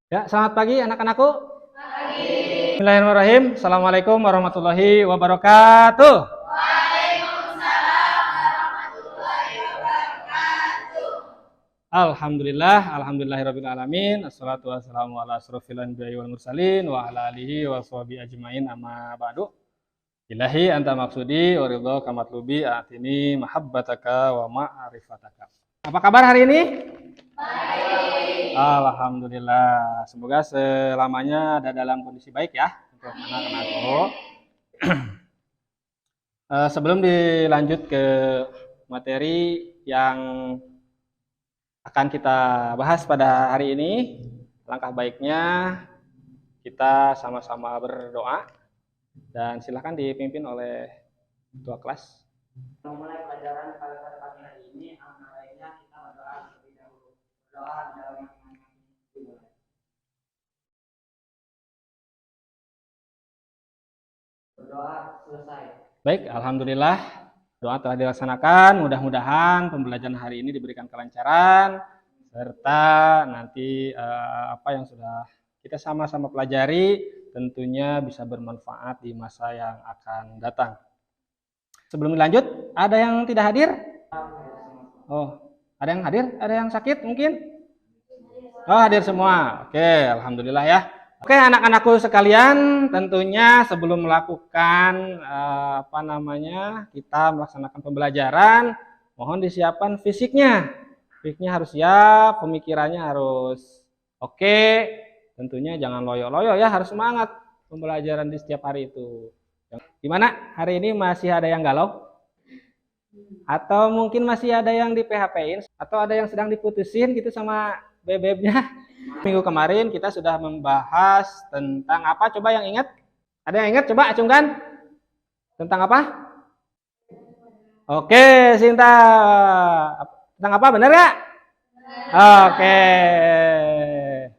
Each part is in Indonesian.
Ya, selamat pagi anak-anakku. Bismillahirrahmanirrahim. Assalamualaikum warahmatullahi wabarakatuh. Alhamdulillahirabbil alamin. Assalatu wassalamu ala asrofil anbiya'i wal mursalin wa ala alihi wa sahbihi ajmain amma ba'du. Ilahi anta maksudi wa ridha kamatlubi atini mahabbataka wa ma'rifataka. Apa kabar hari ini? Baik. Alhamdulillah. Semoga selamanya ada dalam kondisi baik ya untuk anak-anakku. Sebelum dilanjut ke materi yang akan kita bahas pada hari ini, langkah baiknya kita sama-sama berdoa dan silakan dipimpin oleh ketua kelas. Memulai pelajaran pada pagi hari ini, antara lainnya kita berdoa terlebih dahulu. Berdoa dalam dimulai. Berdoa selesai. Baik, alhamdulillah doa telah dilaksanakan. Mudah-mudahan pembelajaran hari ini diberikan kelancaran serta nanti apa yang sudah kita sama-sama pelajari tentunya bisa bermanfaat di masa yang akan datang. Sebelum dilanjut, ada yang tidak hadir? Oh, ada yang hadir? Ada yang sakit mungkin? Oh, hadir semua. Oke, alhamdulillah ya. Oke, anak-anakku sekalian, tentunya sebelum melakukan kita melaksanakan pembelajaran, mohon disiapkan fisiknya. Fisiknya harus siap, pemikirannya harus oke. Tentunya jangan loyo-loyo ya, harus semangat pembelajaran di setiap hari itu. Gimana? Hari ini masih ada yang galau? Atau mungkin masih ada yang di PHP-in? Atau ada yang sedang diputusin gitu sama bebeknya? Minggu kemarin kita sudah membahas tentang apa? Coba yang ingat? Ada yang ingat? Coba acungkan. Tentang apa? Oke, Sinta. Tentang apa? Benar gak? Oke.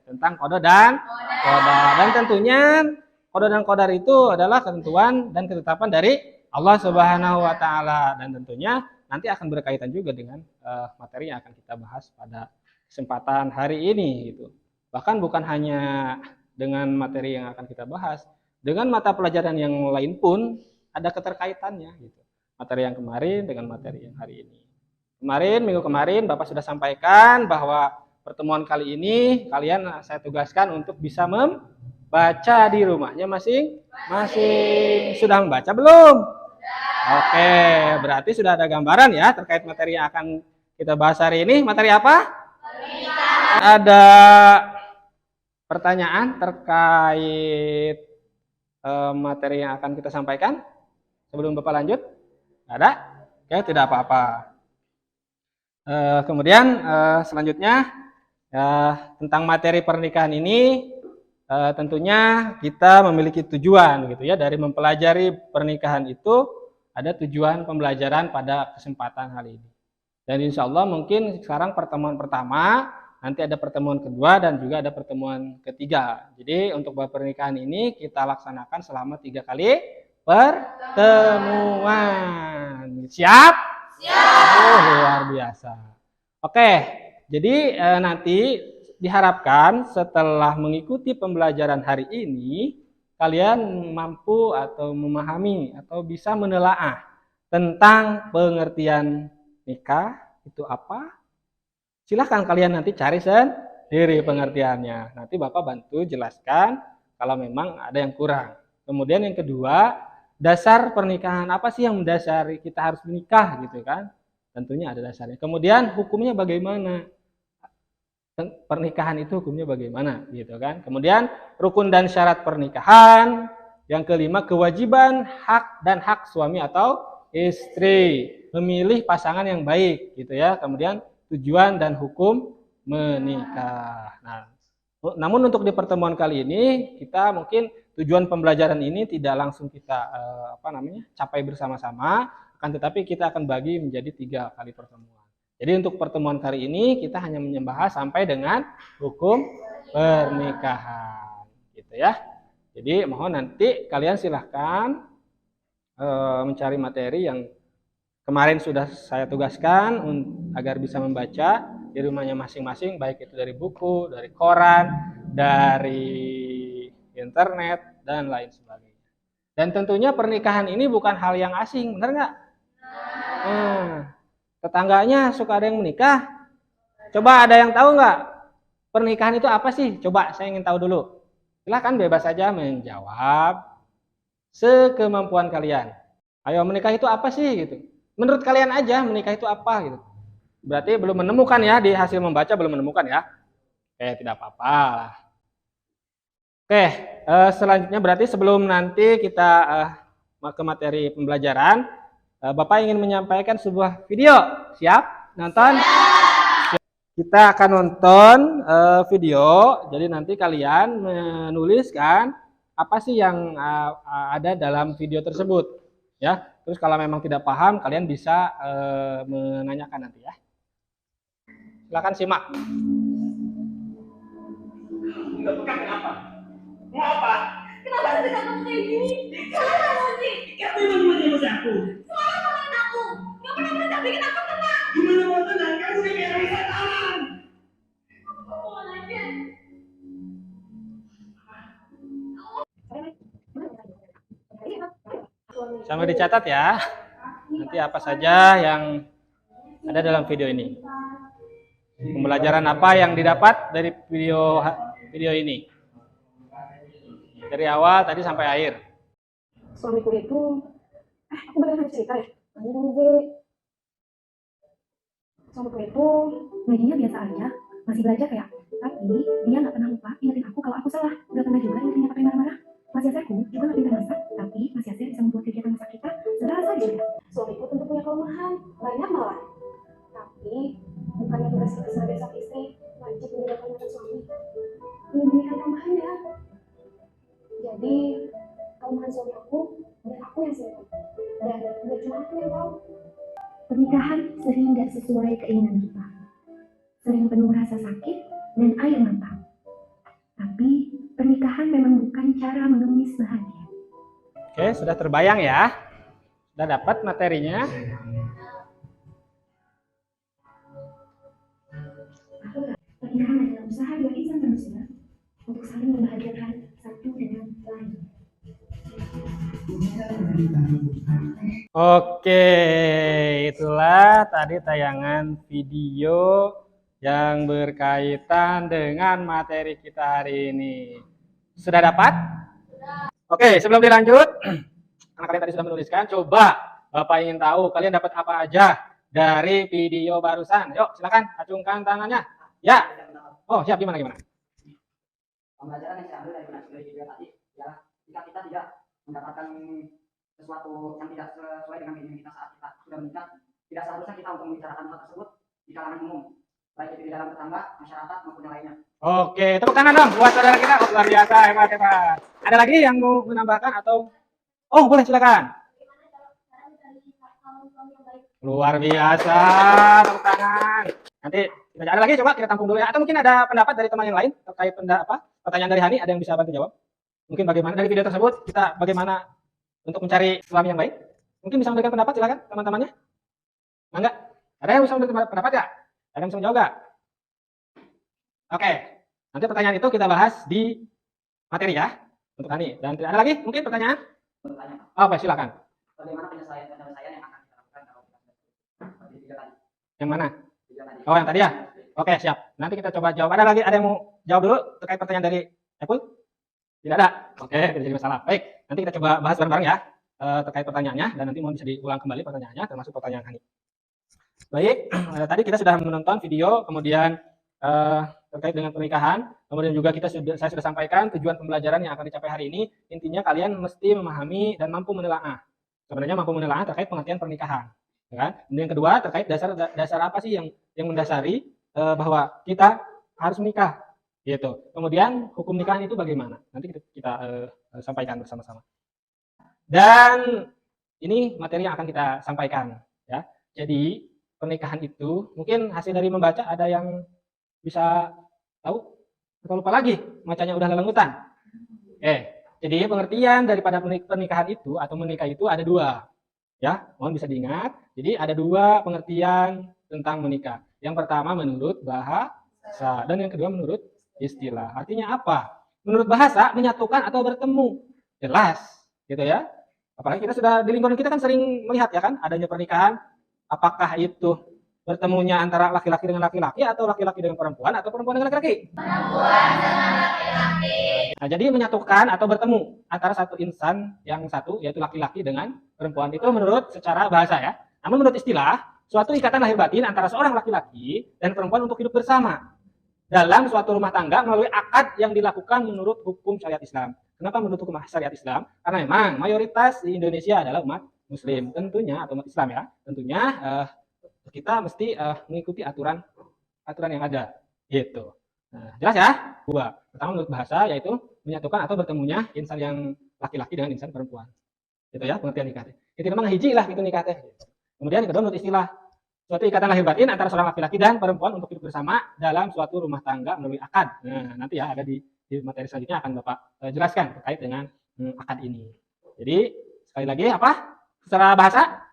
Tentang kode dan kodar. Dan tentunya kode dan kodar itu adalah ketentuan dan ketetapan dari Allah Subhanahu wa Ta'ala, dan tentunya nanti akan berkaitan juga dengan materi yang akan kita bahas pada kesempatan hari ini gitu. Bahkan bukan hanya dengan materi yang akan kita bahas, dengan mata pelajaran yang lain pun ada keterkaitannya gitu. Materi yang kemarin dengan materi yang hari ini. Minggu kemarin Bapak sudah sampaikan bahwa pertemuan kali ini kalian saya tugaskan untuk bisa membaca di rumahnya masing-masing. Sudah membaca belum? Oke, berarti sudah ada gambaran ya terkait materi yang akan kita bahas hari ini. Materi apa? Ada pertanyaan terkait materi yang akan kita sampaikan sebelum Bapak lanjut? Ada? Oke, tidak apa-apa. Kemudian selanjutnya tentang materi pernikahan ini tentunya kita memiliki tujuan gitu ya. Dari mempelajari pernikahan itu ada tujuan pembelajaran pada kesempatan kali ini. Dan insya Allah mungkin sekarang pertemuan pertama, nanti ada pertemuan kedua dan juga ada pertemuan ketiga. Jadi untuk pernikahan ini kita laksanakan selama 3 kali pertemuan. Siap? Siap. Oh, luar biasa. Oke, jadi nanti diharapkan setelah mengikuti pembelajaran hari ini, kalian mampu atau memahami atau bisa menelaah tentang pengertian nikah itu apa. Silahkan kalian nanti cari sendiri pengertiannya. Nanti Bapak bantu jelaskan kalau memang ada yang kurang. Kemudian yang kedua, dasar pernikahan apa sih yang mendasari kita harus menikah gitu kan. Tentunya ada dasarnya. Kemudian hukumnya bagaimana? Pernikahan itu hukumnya bagaimana gitu kan. Kemudian rukun dan syarat pernikahan. Yang kelima, kewajiban hak dan hak suami atau istri memilih pasangan yang baik gitu ya. Kemudian tujuan dan hukum menikah. Nah, namun untuk di pertemuan kali ini kita mungkin tujuan pembelajaran ini tidak langsung kita capai bersama-sama, akan tetapi kita akan bagi menjadi 3 kali pertemuan. Jadi untuk pertemuan kali ini kita hanya membahas sampai dengan hukum pernikahan, gitu ya. Jadi mohon nanti kalian silahkan mencari materi yang kemarin sudah saya tugaskan agar bisa membaca di rumahnya masing-masing, baik itu dari buku, dari koran, dari internet, dan lain sebagainya. Dan tentunya pernikahan ini bukan hal yang asing, benar nggak? Tetangganya suka ada yang menikah. Coba ada yang tahu nggak? Pernikahan itu apa sih? Coba saya ingin tahu dulu. Silahkan bebas saja menjawab sekemampuan kalian. Ayo, menikah itu apa sih gitu? Menurut kalian aja menikah itu apa gitu? Berarti belum menemukan ya, di hasil membaca belum menemukan ya. Oke, tidak apa-apa lah. Oke, selanjutnya berarti sebelum nanti kita ke materi pembelajaran, Bapak ingin menyampaikan sebuah video. Siap? Nonton? Kita akan nonton video, jadi nanti kalian menuliskan apa sih yang ada dalam video tersebut, ya. Terus kalau memang tidak paham, kalian bisa menanyakan nanti ya. Silakan simak. Enggak peka kenapa? Mau apa? Kenapa sih kamu kayak gini? Salah Mondi. Kamu yang menyebut aku. Salah kalian aku. Gak pernah bikin aku tenang. Gimana mau tenang? Kamu udah kayak orang setan. Pulang aja. Sambil dicatat ya. Nanti apa saja yang ada dalam video ini. Pembelajaran apa yang didapat dari video ini. Dari awal tadi sampai akhir. Suamiku itu, aku beneran harus cerita ya. Suamiku itu ngajinya biasa aja, masih belajar kayak. Tapi dia nggak pernah lupa ingetin aku kalau aku salah. Nggak pernah juga ingetin pakai marah-marah. Mas Yaseku juga nggak pintar masak, tapi Mas Yase bisa membuat kegiatan masak kita sederhana saja. Suamiku tentu punya kelemahan, banyak malah. Tapi bukannya tugas kita sebagai sang istri wajib menjaga kehormatan suami. Melindungi kelemahannya. Jadi kelemahan suami aku dan aku yang selingkuh. Dan nggak cuma aku yang tahu. Pernikahan sering nggak sesuai keinginan kita. Sering penuh rasa sakit dan air mata. Tapi pernikahan memang bukan cara mengemis bahagia. Oke, sudah terbayang ya? Sudah dapat materinya? Pernikahan adalah usaha dua insan manusia untuk saling membahagiakan satu dengan lain. Oke, itulah tadi tayangan video yang berkaitan dengan materi kita hari ini. Sudah dapat? Oke, sebelum dilanjut, karena kalian tadi sudah menuliskan, coba Bapak ingin tahu kalian dapat apa aja dari video barusan. Yuk, silakan acungkan tangannya. Ya. Oh, siap. Gimana? Pembelajaran yang saya ambil dari video tadi, ya, jika kita tidak mendapatkan sesuatu yang tidak sesuai dengan keinginan kita saat kita sudah menikah, tidak seharusnya kita untuk membicarakan hal tersebut di kalangan umum, baik itu di dalam tetangga, masyarakat maupun yang lainnya. Oke, tepuk tangan dong buat saudara kita. Oh, luar biasa, hebat. Ada lagi yang mau menambahkan atau? Oh, boleh, silakan. Luar biasa, tepuk tangan. Nanti ada lagi, coba kita tampung dulu ya. Atau mungkin ada pendapat dari teman yang lain terkait pertanyaan dari Hani, ada yang bisa bantu jawab? Mungkin bagaimana dari video tersebut kita bagaimana untuk mencari suami yang baik? Mungkin bisa memberikan pendapat, silakan teman-temannya. Enggak? Ada yang bisa memberikan pendapat ya? Ada yang bisa menjawab nggak? Oke, nanti pertanyaan itu kita bahas di materi ya untuk Hani. Dan ada lagi mungkin pertanyaan? Apa? Silakan. Bagaimana penyelesaian yang akan kita lakukan kalau kita seperti video tadi? Yang mana? Video tadi. Oh, yang tadi ya? Oke, siap. Nanti kita coba jawab. Ada lagi? Ada yang mau jawab dulu terkait pertanyaan dari Epul? Tidak ada? Oke, tidak jadi masalah. Baik, nanti kita coba bahas bareng-bareng ya terkait pertanyaannya. Dan nanti mohon bisa diulang kembali pertanyaannya, termasuk pertanyaan Hani. Baik, tadi kita sudah menonton video, kemudian terkait dengan pernikahan. Kemudian juga saya sudah sampaikan tujuan pembelajaran yang akan dicapai hari ini. Intinya kalian mesti memahami dan mampu menelaah. Sebenarnya mampu menelaah terkait pengertian pernikahan. Ya kan? Kemudian yang kedua terkait dasar apa sih yang mendasari bahwa kita harus menikah. Gitu. Kemudian hukum nikahan itu bagaimana? Nanti kita sampaikan bersama-sama. Dan ini materi yang akan kita sampaikan. Ya. Jadi pernikahan itu mungkin hasil dari membaca ada yang bisa tahu atau lupa lagi, bacanya udah lelengutan. Jadi pengertian daripada pernikahan itu atau menikah itu ada dua. Ya, mohon bisa diingat. Jadi ada dua pengertian tentang menikah. Yang pertama menurut bahasa dan yang kedua menurut istilah. Artinya apa? Menurut bahasa menyatukan atau bertemu. Jelas, gitu ya. Apalagi kita sudah di lingkungan kita kan sering melihat ya kan adanya pernikahan. Apakah itu bertemunya antara laki-laki dengan laki-laki atau laki-laki dengan perempuan atau perempuan dengan laki-laki? Nah, jadi menyatukan atau bertemu antara satu insan yang satu yaitu laki-laki dengan perempuan itu menurut secara bahasa ya. Namun menurut istilah, suatu ikatan lahir batin antara seorang laki-laki dan perempuan untuk hidup bersama dalam suatu rumah tangga melalui akad yang dilakukan menurut hukum syariat Islam. Kenapa menurut hukum syariat Islam? Karena memang mayoritas di Indonesia adalah umat Muslim, tentunya atau umat Islam ya. Tentunya kita mesti mengikuti aturan yang ada, gitu. Nah, jelas ya? Dua. Pertama menurut bahasa yaitu menyatukan atau bertemunya insan yang laki-laki dengan insan perempuan. Gitu ya, pengertian nikah. Itu memang hiji lah gitu nikah teh. Kemudian yang kedua menurut istilah suatu ikatan lahir batin antara seorang laki-laki dan perempuan untuk hidup bersama dalam suatu rumah tangga melalui akad. Nah, nanti ya ada di materi selanjutnya akan Bapak jelaskan terkait dengan akad ini. Jadi sekali lagi apa? Secara bahasa?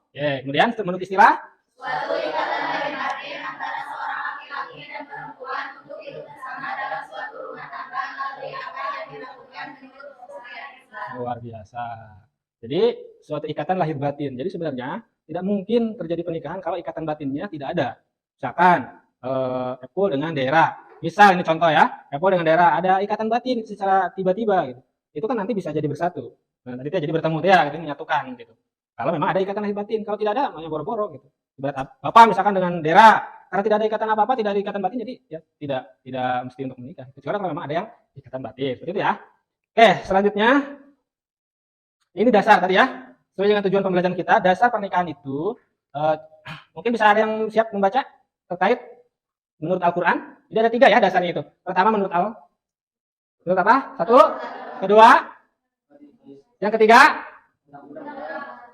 Oke, kemudian menurut istilah? Suatu ikatan lahir batin antara seorang laki-laki dan perempuan untuk hidup bersama dalam suatu rumah tangga melalui akad yang dilakukan menurut syariat Islam. Luar biasa. Jadi suatu ikatan lahir batin. Jadi sebenarnya tidak mungkin terjadi pernikahan kalau ikatan batinnya tidak ada. Misalkan Epul dengan daerah. Misal ini contoh ya, Epul dengan daerah ada ikatan batin secara tiba-tiba gitu. Itu kan nanti bisa jadi bersatu. Nah, nanti jadi bertemu ya, gitu, menyatukan gitu. Kalau memang ada ikatan lahir batin, kalau tidak ada namanya boro-boro gitu. Ibarat Bapak misalkan dengan daerah, karena tidak ada ikatan apa-apa, tidak ada ikatan batin jadi ya tidak mesti untuk menikah. Kecuali kalau memang ada yang ikatan batin. Seperti itu ya. Oke, selanjutnya ini dasar tadi ya. Sesuai dengan tujuan pembelajaran kita, dasar pernikahan itu mungkin bisa ada yang siap membaca terkait menurut Al-Quran. Jadi ada 3 ya dasarnya itu. Pertama menurut apa? 1, kedua, yang ketiga,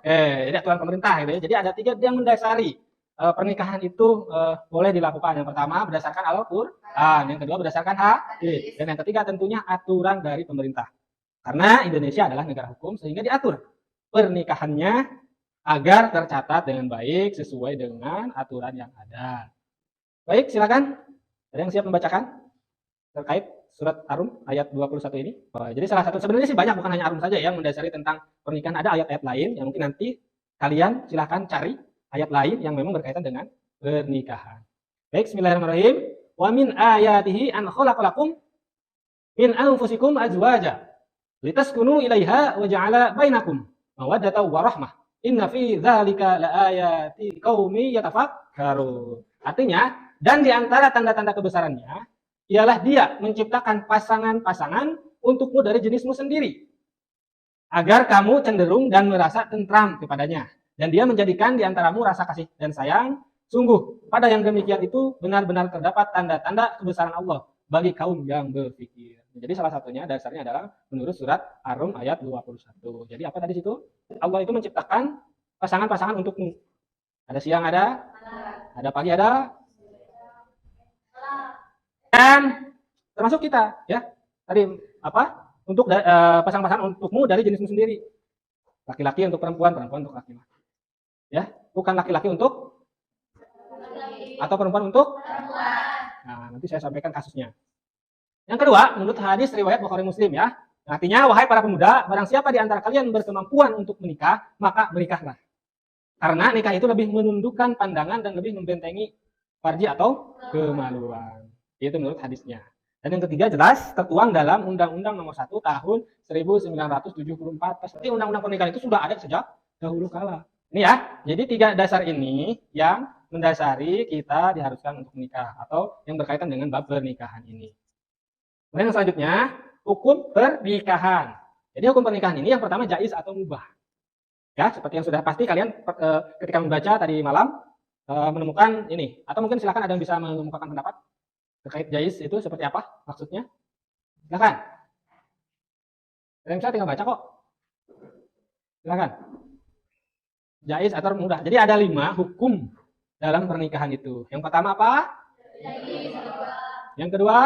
jadi aturan pemerintah gitu ya. Jadi ada 3 yang mendasari pernikahan itu boleh dilakukan. Yang pertama berdasarkan Al-Quran, yang kedua berdasarkan hadis, dan yang ketiga tentunya aturan dari pemerintah. Karena Indonesia adalah negara hukum sehingga diatur pernikahannya agar tercatat dengan baik sesuai dengan aturan yang ada. Baik, silakan. Ada yang siap membacakan terkait surat Ar-Rum ayat 21 ini? Jadi salah satu, sebenarnya sih banyak, bukan hanya Ar-Rum saja yang mendasari tentang pernikahan. Ada ayat-ayat lain yang mungkin nanti kalian silakan cari ayat lain yang memang berkaitan dengan pernikahan. Baik, bismillahirrahmanirrahim. Wa min ayatihi an khalaqalakum min anfusikum azwaja litaskunu ilaiha wa ja'ala bainakum mawaddatan wa rahmah. Inna fi dzalika laayati qaumi yatafakkarun. Artinya, dan di antara tanda-tanda kebesarannya ialah dia menciptakan pasangan-pasangan untukmu dari jenismu sendiri agar kamu cenderung dan merasa tentram kepadanya, dan dia menjadikan di antaramu rasa kasih dan sayang. Sungguh pada yang demikian itu benar-benar terdapat tanda-tanda kebesaran Allah bagi kaum yang berpikir. Jadi salah satunya dasarnya adalah menurut surat Ar-Rum ayat 21. Jadi apa tadi situ? Allah itu menciptakan pasangan-pasangan untukmu. Ada siang, ada pagi, ada, dan termasuk kita ya. Tadi apa? Untuk pasangan-pasangan untukmu dari jenismu sendiri. Laki-laki untuk perempuan, perempuan untuk laki-laki. Ya, bukan laki-laki untuk atau perempuan untuk perempuan. Nah, nanti saya sampaikan kasusnya. Yang kedua, menurut hadis riwayat Bukhari Muslim ya. Artinya, wahai para pemuda, barang siapa di antara kalian berkemampuan untuk menikah, maka menikahlah. Karena nikah itu lebih menundukkan pandangan dan lebih membentengi farji atau kemaluan. Itu menurut hadisnya. Dan yang ketiga jelas tertuang dalam Undang-Undang Nomor 1 Tahun 1974. Pasti Undang-Undang Pernikahan itu sudah ada sejak dahulu kala. Ini ya. Jadi 3 dasar ini yang mendasari kita diharuskan untuk menikah atau yang berkaitan dengan bab pernikahan ini. Kemudian yang selanjutnya, hukum pernikahan. Jadi hukum pernikahan ini yang pertama jaiz atau mubah. Ya, seperti yang sudah pasti kalian ketika membaca tadi malam menemukan ini. Atau mungkin silakan ada yang bisa mengemukakan pendapat terkait jaiz itu seperti apa maksudnya? Silakan. Yang bisa tinggal baca kok. Silakan. Jaiz atau mudah. Jadi ada 5 hukum dalam pernikahan itu. Yang pertama apa? Yang kedua?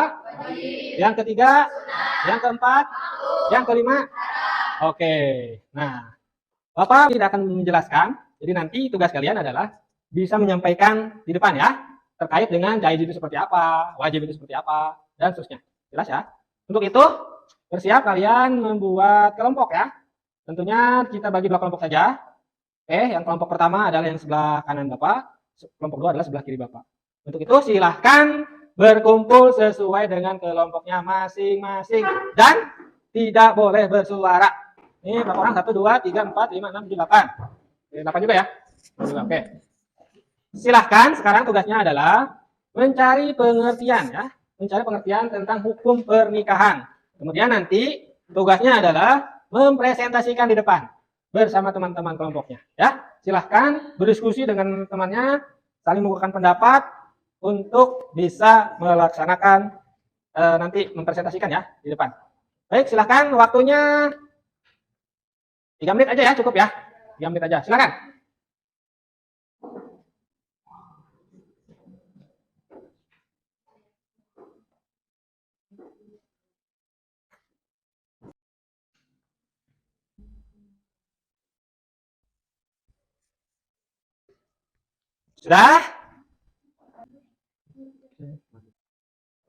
Yang ketiga? Yang keempat? Yang kelima? Oke. Nah, Bapak tidak akan menjelaskan. Jadi nanti tugas kalian adalah bisa menyampaikan di depan ya. terkait dengan jaiz itu seperti apa, wajib itu seperti apa, dan seterusnya. Jelas ya? Untuk itu, bersiap kalian membuat kelompok ya. Tentunya kita bagi 2 kelompok saja. Oke, yang kelompok pertama adalah yang sebelah kanan Bapak, kelompok 2 adalah sebelah kiri Bapak. Untuk itu silahkan berkumpul sesuai dengan kelompoknya masing-masing dan tidak boleh bersuara. Ini berapa orang? 1, 2, 3, 4, 5, 6, 7, 8. 8 juga ya? Oke. Silahkan sekarang tugasnya adalah mencari pengertian ya. Mencari pengertian tentang hukum pernikahan. Kemudian nanti tugasnya adalah mempresentasikan di depan bersama teman-teman kelompoknya ya. Silahkan berdiskusi dengan temannya, saling mengemukakan pendapat untuk bisa melaksanakan nanti mempresentasikan ya di depan. Baik, silahkan waktunya 3 menit aja ya, cukup ya. 3 menit aja, silahkan. Sudah?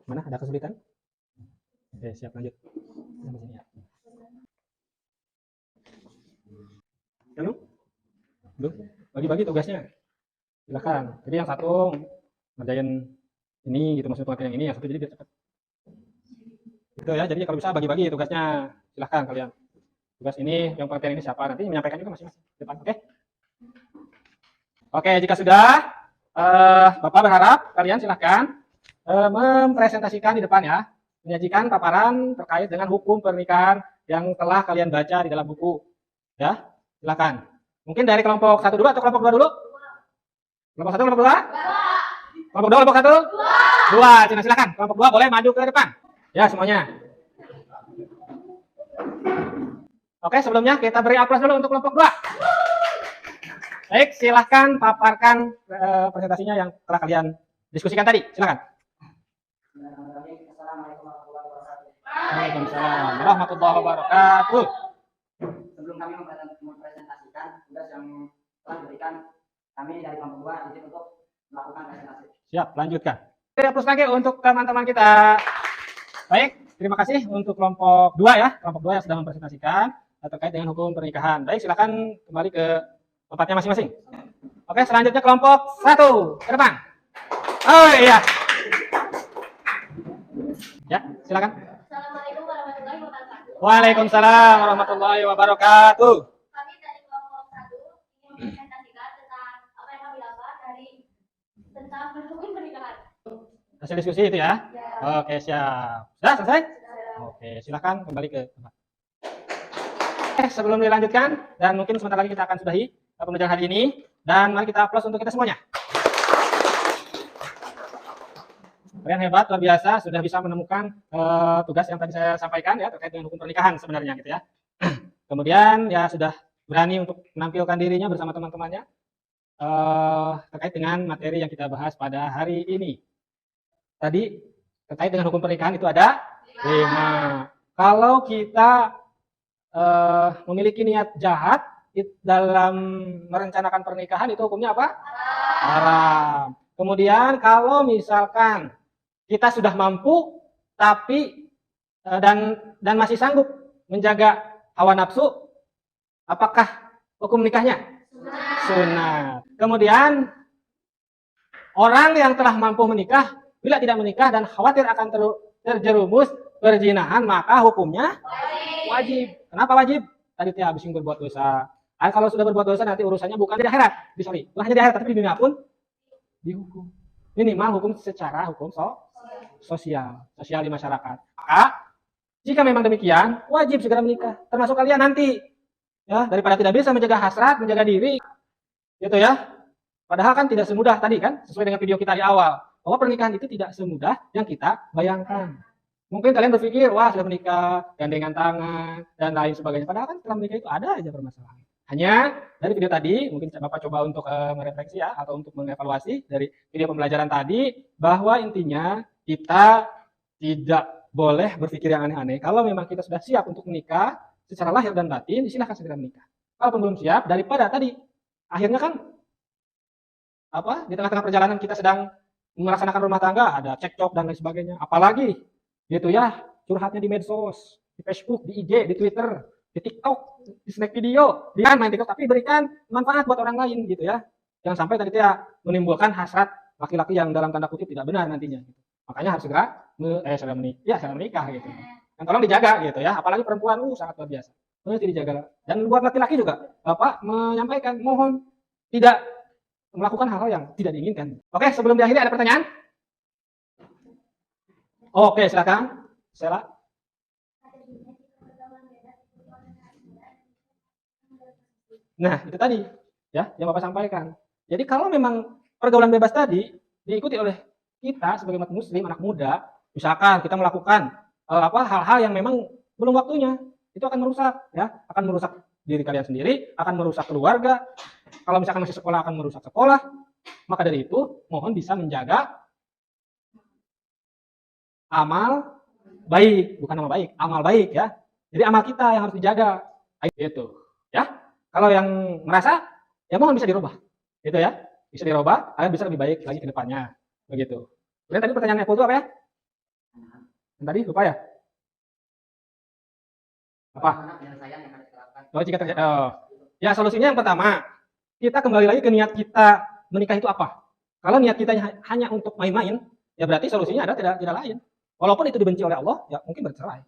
Mana ada kesulitan? Oke, siap lanjut. Sampai sini ya. Belum? Bagi-bagi tugasnya. Silakan. Jadi yang satu ngerjain ini gitu, maksudnya pengertian yang ini, yang satu jadi biar cepat. Gitu ya. Jadi kalau bisa bagi-bagi tugasnya. Silakan kalian. Tugas ini, yang pengertian ini siapa? Nanti menyampaikan juga masing-masing. Depan, oke? Oke, jika sudah, Bapak berharap kalian silahkan mempresentasikan di depan ya, menyajikan paparan terkait dengan hukum pernikahan yang telah kalian baca di dalam buku. Ya, silahkan. Mungkin dari kelompok 1 dulu atau kelompok 2 dulu? Kelompok 1, kelompok 2? Kelompok 2, kelompok 1? 2. Cina, silahkan. Kelompok 2 boleh maju ke depan. Ya, semuanya. Oke, sebelumnya kita beri aplaus dulu untuk kelompok 2. Baik, silahkan paparkan presentasinya yang telah kalian diskusikan tadi. Silahkan. Waalaikumsalam warahmatullahi wabarakatuh. Sebelum kami mempresentasikan tugas yang telah diberikan, kami dari kelompok 2 izin untuk melakukan presentasi. Siap, lanjutkan. Terus lagi untuk teman-teman kita. Baik, terima kasih untuk kelompok 2 ya, kelompok 2 yang sudah mempresentasikan terkait dengan hukum pernikahan. Baik, silakan kembali ke tempatnya masing-masing. Oke, selanjutnya kelompok 1 ke depan. Oh iya. Ya, silakan. Assalamualaikum warahmatullahi wabarakatuh. Waalaikumsalam warahmatullahi wabarakatuh. Kami dari kelompok 1 ingin mempresentasikan tentang apa yang kami dapat dari tentang hukum pernikahan. Hasil diskusi itu ya? Ya. Oke, siap. Sudah selesai? Oke, silakan kembali ke tempat. Sebelum dilanjutkan, dan mungkin sebentar lagi kita akan sudahi pembelajaran hari ini, dan mari kita aplaus untuk kita semuanya. Kalian hebat, luar biasa, sudah bisa menemukan tugas yang tadi saya sampaikan ya, terkait dengan hukum pernikahan sebenarnya gitu ya. Kemudian ya sudah berani untuk menampilkan dirinya bersama teman-temannya terkait dengan materi yang kita bahas pada hari ini. Tadi terkait dengan hukum pernikahan itu ada 5. Kalau kita memiliki niat jahat dalam merencanakan pernikahan, itu hukumnya apa? Haram. Kemudian kalau misalkan kita sudah mampu tapi dan masih sanggup menjaga hawa nafsu, apakah hukum nikahnya? Sunat. Kemudian orang yang telah mampu menikah bila tidak menikah dan khawatir akan terjerumus perzinahan, maka hukumnya wajib. Kenapa wajib? Tadi dia habis berbuat dosa. Kalau sudah berbuat dosa nanti urusannya bukan di akhirat, bukan hanya di akhirat tapi di dunia pun dihukum. Minimal hukum secara hukum sosial di masyarakat. Maka jika memang demikian, wajib segera menikah. Termasuk kalian nanti, ya, daripada tidak bisa menjaga hasrat, menjaga diri, gitu ya. Padahal kan tidak semudah tadi kan, sesuai dengan video kita di awal, bahwa pernikahan itu tidak semudah yang kita bayangkan. Mungkin kalian berpikir, wah sudah menikah, gandengan tangan, dan lain sebagainya. Padahal kan setelah menikah itu ada aja permasalahan. Hanya dari video tadi, mungkin Bapak coba untuk merefleksi ya, atau untuk mengevaluasi dari video pembelajaran tadi, bahwa intinya kita tidak boleh berpikir yang aneh-aneh. Kalau memang kita sudah siap untuk menikah, secara lahir dan batin, silahkan segera menikah. Kalau belum siap, daripada tadi, akhirnya kan, di tengah-tengah perjalanan kita sedang melaksanakan rumah tangga ada cekcok dan lain sebagainya. Apalagi gitu ya, curhatnya di medsos, di Facebook, di IG, di Twitter, di TikTok, di snack video, dia main TikTok tapi berikan manfaat buat orang lain gitu ya. Jangan sampai tadi ya menimbulkan hasrat laki-laki yang dalam tanda kutip tidak benar nantinya. Makanya harus segera menikah gitu. Dan tolong dijaga gitu ya, apalagi perempuan sangat luar biasa. Mesti dijaga. Dan buat laki-laki juga, Bapak menyampaikan mohon tidak melakukan hal-hal yang tidak diinginkan. Oke, sebelum diakhiri ada pertanyaan? Oke, silakan. Sela. Nah, itu tadi ya yang Bapak sampaikan. Jadi kalau memang pergaulan bebas tadi diikuti oleh kita sebagai umat muslim, anak muda, misalkan kita melakukan hal-hal yang memang belum waktunya, itu akan merusak ya, akan merusak diri kalian sendiri, akan merusak keluarga. Kalau misalkan masih sekolah akan merusak sekolah. Maka dari itu mohon bisa menjaga amal baik, bukan amal baik, amal baik ya. Jadi amal kita yang harus dijaga. Itu ya. Kalau yang merasa ya mohon bisa dirubah. Gitu ya. Bisa dirubah agar bisa lebih baik lagi ke depannya. Begitu. Kemudian tadi pertanyaan Eko itu apa ya? Yang tadi lupa ya? Apa? Oh, jika terjadi. Ya solusinya yang pertama, kita kembali lagi ke niat kita menikah itu apa? Kalau niat kita hanya untuk main-main, ya berarti solusinya adalah tidak lain. Walaupun itu dibenci oleh Allah, ya mungkin bercerai.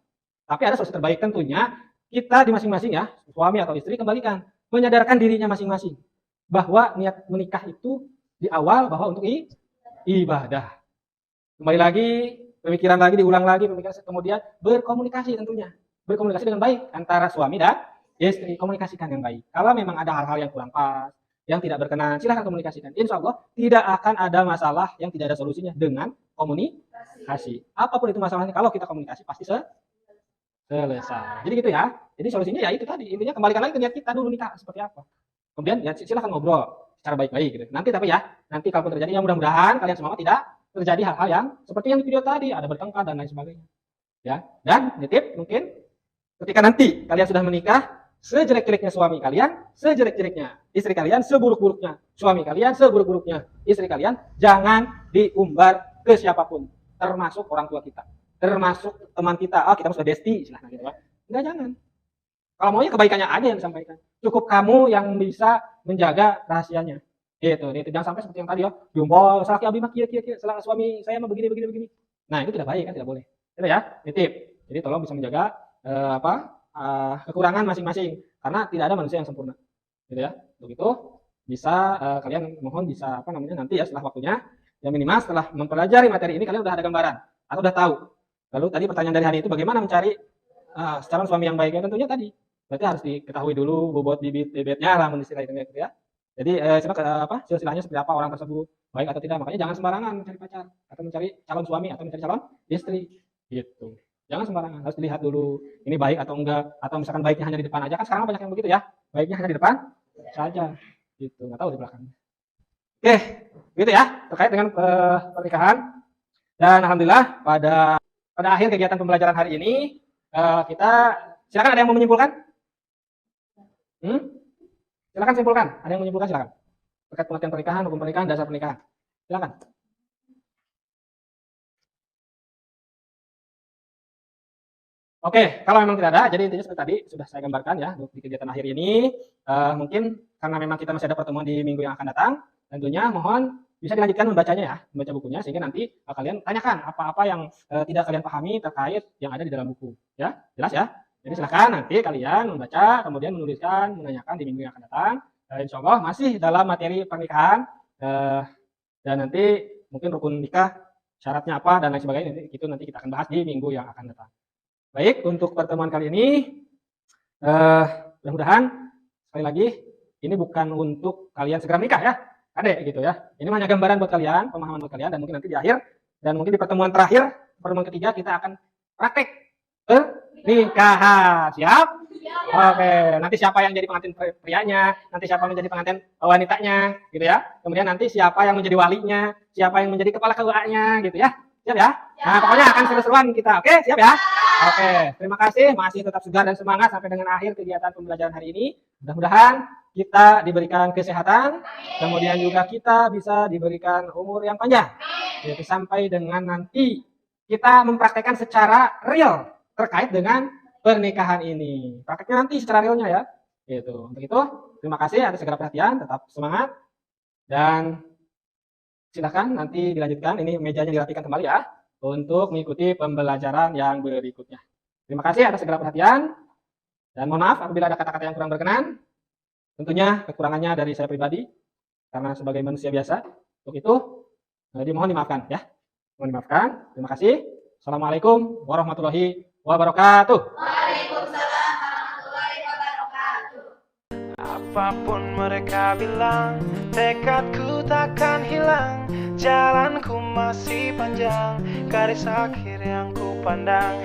Tapi ada solusi terbaik tentunya kita di masing-masing ya, suami atau istri kembalikan, menyadarkan dirinya masing-masing bahwa niat menikah itu di awal bahwa untuk ibadah. Kembali lagi, pemikiran lagi, diulang lagi, pemikiran kemudian berkomunikasi tentunya. Berkomunikasi dengan baik antara suami dan istri, komunikasikan yang baik. Kalau memang ada hal-hal yang kurang pas, yang tidak berkenan, silahkan komunikasikan. Insya Allah tidak akan ada masalah yang tidak ada solusinya dengan komunikasi. Apapun itu masalahnya, kalau kita komunikasi pasti selesai. Jadi gitu ya. Jadi solusinya ya itu tadi. Intinya kembalikan lagi ke niat kita dulu nikah seperti apa. Kemudian ya silahkan ngobrol secara baik-baik gitu. Nanti tapi ya, nanti kalau terjadi ya mudah-mudahan kalian semua tidak terjadi hal-hal yang seperti yang di video tadi, ada bertengkar dan lain sebagainya. Ya. Dan nitip mungkin ketika nanti kalian sudah menikah, sejelek-jeleknya suami kalian, sejelek-jeleknya istri kalian, seburuk-buruknya suami kalian, seburuk-buruknya istri kalian, jangan diumbar ke siapapun, termasuk orang tua kita, termasuk teman kita. Kita sudah bestie, silahkan gitu, Pak. Enggak, jangan. Kalau maunya kebaikannya aja yang disampaikan. Cukup kamu yang bisa menjaga rahasianya. Gitu. Jangan sampai seperti yang tadi ya, jumbo, salah abi mah kia, salah suami saya mah begini. Nah, itu tidak baik kan, tidak boleh. Itu ya, nitip. Jadi tolong bisa menjaga kekurangan masing-masing karena tidak ada manusia yang sempurna. Gitu ya. Begitu bisa kalian mohon bisa nanti ya setelah waktunya, yang minimal setelah mempelajari materi ini kalian udah ada gambaran atau udah tahu. Lalu tadi pertanyaan dari hari itu bagaimana mencari calon suami yang baik? Ya tentunya tadi berarti harus diketahui dulu bobot bibitnya lah istilahnya gitu ya. Jadi silsilahnya seperti apa orang tersebut, baik atau tidak. Makanya jangan sembarangan mencari pacar atau mencari calon suami atau mencari calon istri gitu. Jangan sembarangan, harus dilihat dulu ini baik atau enggak, atau misalkan baiknya hanya di depan aja, kan sekarang banyak yang begitu ya, baiknya hanya di depan saja gitu, nggak tahu di belakang. Oke, gitu ya terkait dengan pernikahan. Dan alhamdulillah pada akhir kegiatan pembelajaran hari ini kita silakan, ada yang mau menyimpulkan? Silakan simpulkan, ada yang menyimpulkan silakan terkait pengertian pernikahan, hukum pernikahan, dasar pernikahan, silakan. Oke, kalau memang tidak ada, jadi intinya seperti tadi sudah saya gambarkan ya di kegiatan akhir ini. Mungkin karena memang kita masih ada pertemuan di minggu yang akan datang, tentunya mohon bisa dilanjutkan membacanya ya, membaca bukunya sehingga nanti kalian tanyakan apa-apa yang tidak kalian pahami terkait yang ada di dalam buku. Ya, jelas ya. Jadi silakan nanti kalian membaca, kemudian menuliskan, menanyakan di minggu yang akan datang. Insya Allah masih dalam materi pernikahan dan nanti mungkin rukun nikah syaratnya apa dan lain sebagainya. Itu nanti kita akan bahas di minggu yang akan datang. Baik, untuk pertemuan kali ini, mudah-mudahan sekali lagi ini bukan untuk kalian segera menikah ya, adek gitu ya. Ini hanya gambaran buat kalian, pemahaman buat kalian, dan mungkin nanti di akhir dan mungkin di pertemuan terakhir, pertemuan ketiga kita akan praktek pernikahan. Siap? Oke, nanti siapa yang jadi pengantin prianya, nanti siapa yang menjadi pengantin wanitanya, gitu ya. Kemudian nanti siapa yang menjadi walinya, siapa yang menjadi kepala keluarganya, gitu ya. Siap ya? Nah, pokoknya akan seru-seruan kita. Oke, siap ya? Oke, terima kasih. Masih tetap segar dan semangat sampai dengan akhir kegiatan pembelajaran hari ini. Mudah-mudahan kita diberikan kesehatan, kemudian juga kita bisa diberikan umur yang panjang. yaitu sampai dengan nanti kita mempraktekkan secara real terkait dengan pernikahan ini. Prakteknya nanti secara realnya ya. Gitu. Untuk itu, terima kasih atas segala perhatian, tetap semangat dan silakan nanti dilanjutkan. Ini mejanya dirapikan kembali ya untuk mengikuti pembelajaran yang berikutnya. Terima kasih atas segala perhatian dan mohon maaf apabila ada kata-kata yang kurang berkenan. Tentunya kekurangannya dari saya pribadi karena sebagai manusia biasa. Untuk itu dimohon dimaafkan ya. Mohon dimaafkan. Terima kasih. Assalamualaikum warahmatullahi wabarakatuh. Waalaikumsalam warahmatullahi wabarakatuh. Apapun mereka bilang, tekadku takkan hilang. Jalanku masih panjang, garis akhir yang ku pandang.